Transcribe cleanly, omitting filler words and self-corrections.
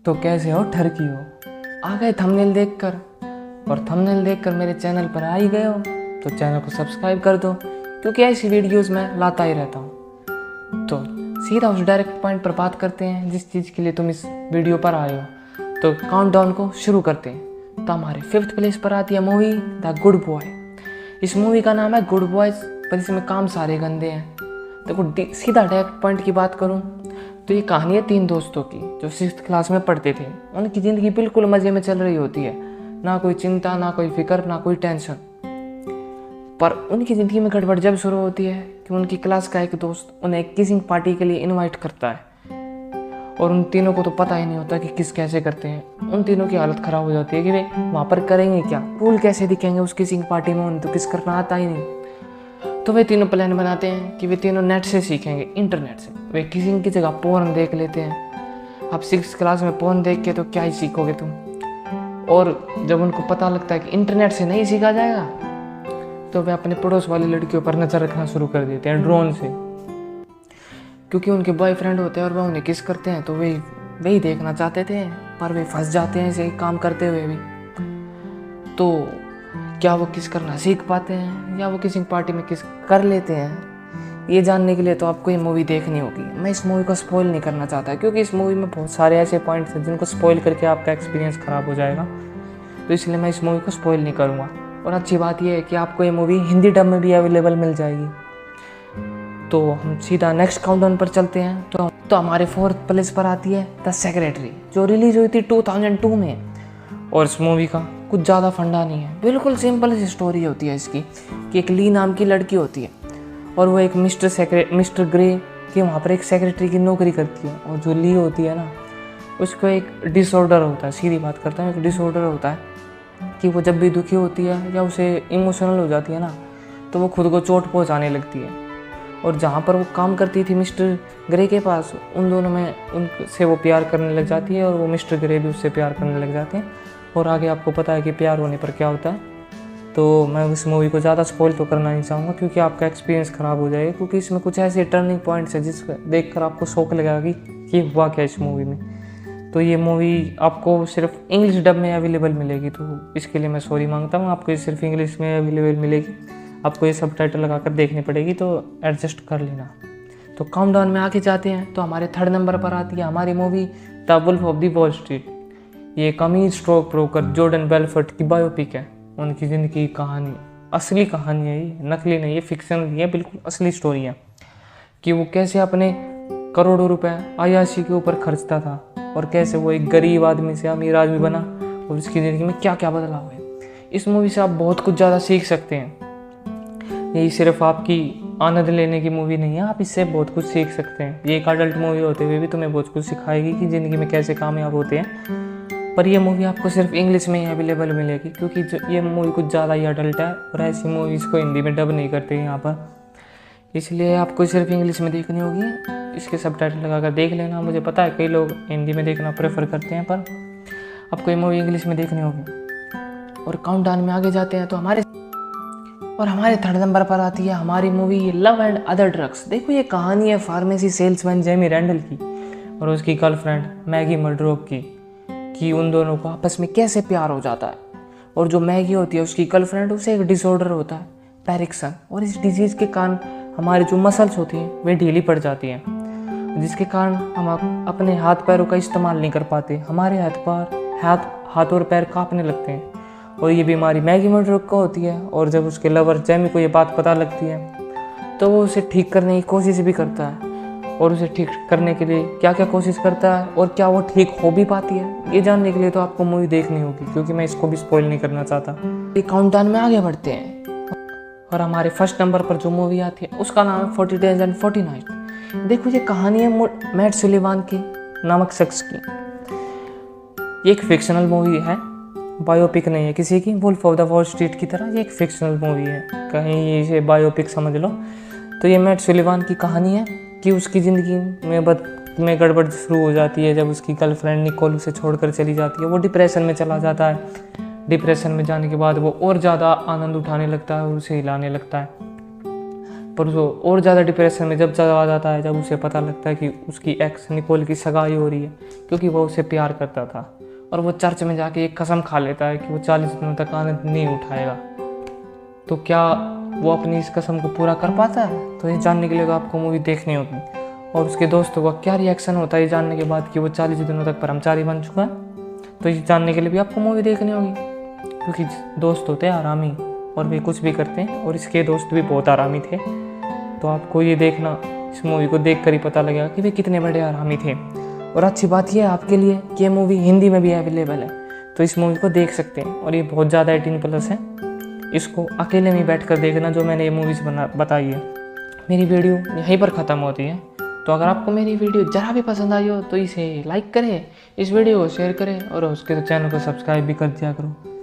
तो कैसे हो ठरकी हो, आ गए थंबनेल देखकर, और थंबनेल देखकर मेरे चैनल पर आ ही गए हो तो चैनल को सब्सक्राइब कर दो, क्योंकि ऐसी वीडियोस मैं लाता ही रहता हूँ। तो सीधा उस डायरेक्ट पॉइंट पर बात करते हैं जिस चीज़ के लिए तुम इस वीडियो पर आए हो। तो काउंटडाउन को शुरू करते हैं। तो हमारे 5th प्लेस पर आती है मूवी द गुड बॉय। इस मूवी का नाम है गुड बॉयज़, पर इसमें काम सारे गंदे हैं। देखो सीधा डायरेक्ट पॉइंट की बात करूँ तो ये कहानी है 3 दोस्तों की जो 6th क्लास में पढ़ते थे। उनकी ज़िंदगी बिल्कुल मज़े में चल रही होती है, ना कोई चिंता, ना कोई फिक्र, ना कोई टेंशन। पर उनकी ज़िंदगी में गड़बड़ जब शुरू होती है कि उनकी क्लास का एक दोस्त उन्हें एक किसिंग पार्टी के लिए इनवाइट करता है, और उन तीनों को तो पता ही नहीं होता कि किस कैसे करते हैं। उन तीनों की हालत ख़राब हो जाती है कि वे वहाँ पर करेंगे क्या, कूल कैसे दिखेंगे उस किसिंग पार्टी में, उन्हें तो किस करना आता ही नहीं। तो वे तीनों प्लान बनाते हैं कि वे तीनों नेट से सीखेंगे, इंटरनेट से। वे किसिंग की जगह पोर्न देख लेते हैं। अब 6th क्लास में पोर्न देख के तो क्या ही सीखोगे तुम। और जब उनको पता लगता है कि इंटरनेट से नहीं सीखा जाएगा, तो वे अपने पड़ोस वाली लड़कियों पर नज़र रखना शुरू कर देते हैं ड्रोन से, क्योंकि उनके बॉयफ्रेंड होते हैं और वह उन्हें किस करते हैं, तो वही देखना चाहते थे। पर वे फंस जाते हैं ऐसे काम करते हुए भी। तो क्या वो किस करना सीख पाते हैं या वो किसी पार्टी में किस कर लेते हैं, ये जानने के लिए तो आपको ये मूवी देखनी होगी। मैं इस मूवी को स्पॉइल नहीं करना चाहता, क्योंकि इस मूवी में बहुत सारे ऐसे पॉइंट्स हैं जिनको स्पॉइल करके आपका एक्सपीरियंस ख़राब हो जाएगा। तो इसलिए मैं इस मूवी को स्पॉइल नहीं करूँगा। और अच्छी बात यह है कि आपको ये मूवी हिंदी डब में भी अवेलेबल मिल जाएगी। तो हम सीधा नेक्स्ट काउंटडाउन पर चलते हैं। तो हमारे 4th प्लेस पर आती है द सेक्रेटरी, जो रिलीज़ हुई थी 2002 में। और इस मूवी का कुछ ज़्यादा फंडा नहीं है, बिल्कुल सिंपल सी स्टोरी होती है इसकी कि एक ली नाम की लड़की होती है और वो एक मिस्टर ग्रे के वहाँ पर एक सेक्रेटरी की नौकरी करती है। और जो ली होती है ना, उसको एक डिसऑर्डर होता है, सीधी बात करता हूँ, एक डिसऑर्डर होता है कि वो जब भी दुखी होती है या उसे इमोशनल हो जाती है ना, तो वो खुद को चोट पहुँचाने लगती है। और जहाँ पर वो काम करती थी मिस्टर ग्रे के पास, उन दोनों में उनसे वो प्यार करने लग जाती है और वो मिस्टर ग्रे भी उससे प्यार करने लग जाते हैं। और आगे आपको पता है कि प्यार होने पर क्या होता है। तो मैं इस मूवी को ज़्यादा स्पॉइल तो करना नहीं चाहूँगा, क्योंकि आपका एक्सपीरियंस ख़राब हो जाएगा। क्योंकि इसमें कुछ ऐसे टर्निंग पॉइंट्स हैं जिसको देखकर आपको शौक लगेगा कि हुआ क्या इस मूवी में। तो ये मूवी आपको सिर्फ इंग्लिश डब में अवेलेबल मिलेगी, तो इसके लिए मैं सॉरी मांगता हूँ। आपको ये सिर्फ इंग्लिश में अवेलेबल मिलेगी, आपको ये सबटाइटल लगा कर देखनी पड़ेगी, तो एडजस्ट कर लेना। तो काउंटडाउन में आके जाते हैं। तो हमारे 3rd नंबर पर आती है हमारी movie the wolf of the Wall Street. ये कमी स्टॉक ब्रोकर जॉर्डन बेलफोर्ट की बायोपिक है। उनकी ज़िंदगी की कहानी, असली कहानी है, ये नकली नहीं, ये फिक्शन नहीं है, बिल्कुल असली स्टोरी है कि वो कैसे अपने करोड़ों रुपए अय्याशी के ऊपर खर्चता था और कैसे वो एक गरीब आदमी से अमीर आदमी बना और उसकी ज़िंदगी में क्या क्या बदलाव है। इस मूवी से आप बहुत कुछ ज़्यादा सीख सकते हैं। ये सिर्फ आपकी आनंद लेने की मूवी नहीं है, आप इससे बहुत कुछ सीख सकते हैं। ये एक अडल्ट मूवी होते हुए भी तुम्हें बहुत कुछ सिखाएगी कि ज़िंदगी में कैसे कामयाब होते हैं। पर ये मूवी आपको सिर्फ इंग्लिश में ही अवेलेबल मिलेगी, क्योंकि ये मूवी कुछ ज़्यादा ही अडल्ट है और ऐसी मूवीज़ को हिंदी में डब नहीं करते यहाँ पर, इसलिए आपको सिर्फ इंग्लिश में देखनी होगी। इसके सबटाइटल लगा कर देख लेना। मुझे पता है कई लोग हिंदी में देखना प्रेफर करते हैं, पर आपको ये मूवी इंग्लिश में देखनी होगी। और काउंटडाउन में आगे जाते हैं तो हमारे 3rd नंबर पर आती है हमारी movie love and other drugs. देखो ये कहानी है फार्मेसी सेल्समैन जेमी रैंडल की और उसकी गर्लफ्रेंड मैगी मर्डोक की, कि उन दोनों को आपस में कैसे प्यार हो जाता है। और जो मैगी होती है उसकी गर्लफ्रेंड, उसे एक डिसऑर्डर होता है पैरिक्सन, और इस डिजीज़ के कारण हमारे जो मसल्स होती हैं वे ढीली पड़ जाती हैं, जिसके कारण हम अपने हाथ पैरों का इस्तेमाल नहीं कर पाते। हमारे हाथ और पैर कांपने लगते हैं। और ये बीमारी मैगी मर्डोक को होती है। और जब उसके लवर जेमी को ये बात पता लगती है तो वो उसे ठीक करने की कोशिश भी करता है। और उसे ठीक करने के लिए क्या क्या कोशिश करता है और क्या वो ठीक हो भी पाती है, ये जानने के लिए तो आपको मूवी देखनी होगी, क्योंकि मैं इसको भी स्पॉइल नहीं करना चाहता। ये काउंटडाउन में आगे बढ़ते हैं और हमारे 1st नंबर पर जो मूवी आती है उसका नाम है 40 Days and 40 Nights। देखो ये कहानी है मैट सुलिवान की नामक शख्स की। ये एक फिक्शनल मूवी है, बायोपिक नहीं है किसी की। Wolf of the Wall Street की तरह ये एक फिक्शनल मूवी है, कहीं इसे बायोपिक समझ लो। तो ये मैट सुलिवान की कहानी है कि उसकी ज़िंदगी में गड़बड़ शुरू हो जाती है जब उसकी गर्लफ्रेंड निकोल उसे छोड़कर चली जाती है। वो डिप्रेशन में चला जाता है। डिप्रेशन में जाने के बाद वो और ज़्यादा आनंद उठाने लगता है और उसे हिलाने लगता है। पर वो और ज़्यादा डिप्रेशन में जब चला जाता है, जब उसे पता लगता है कि उसकी एक्स निकोल की सगाई हो रही है, क्योंकि वो उसे प्यार करता था। और वो चर्च में जाके एक कसम खा लेता है कि वो 40 दिनों तक आनंद नहीं उठाएगा। तो क्या वो अपनी इस कसम को पूरा कर पाता है? तो ये जानने के लिए तो आपको मूवी देखनी होगी। और उसके दोस्तों का क्या रिएक्शन होता है ये जानने के बाद कि वो 40 दिनों तक ब्रह्मचारी बन चुका है, तो ये जानने के लिए भी आपको मूवी देखनी होगी। क्योंकि दोस्त होते हैं आरामी और वे कुछ भी करते हैं, और इसके दोस्त भी बहुत आरामी थे। तो आपको ये देखना, इस मूवी को देख कर ही पता लगेगा कि वे कितने बड़े आरामी थे। और अच्छी बात यह है आपके लिए कि ये मूवी हिंदी में भी अवेलेबल है, तो इस मूवी को देख सकते हैं। और ये बहुत ज़्यादा 18+ है, इसको अकेले में बैठ कर देखना जो मैंने ये मूवीज़ बताई है। मेरी वीडियो यहीं पर ख़त्म होती है। तो अगर आपको मेरी वीडियो ज़रा भी पसंद आई हो तो इसे लाइक करें, इस वीडियो को शेयर करें, और उसके चैनल को सब्सक्राइब भी कर दिया करो।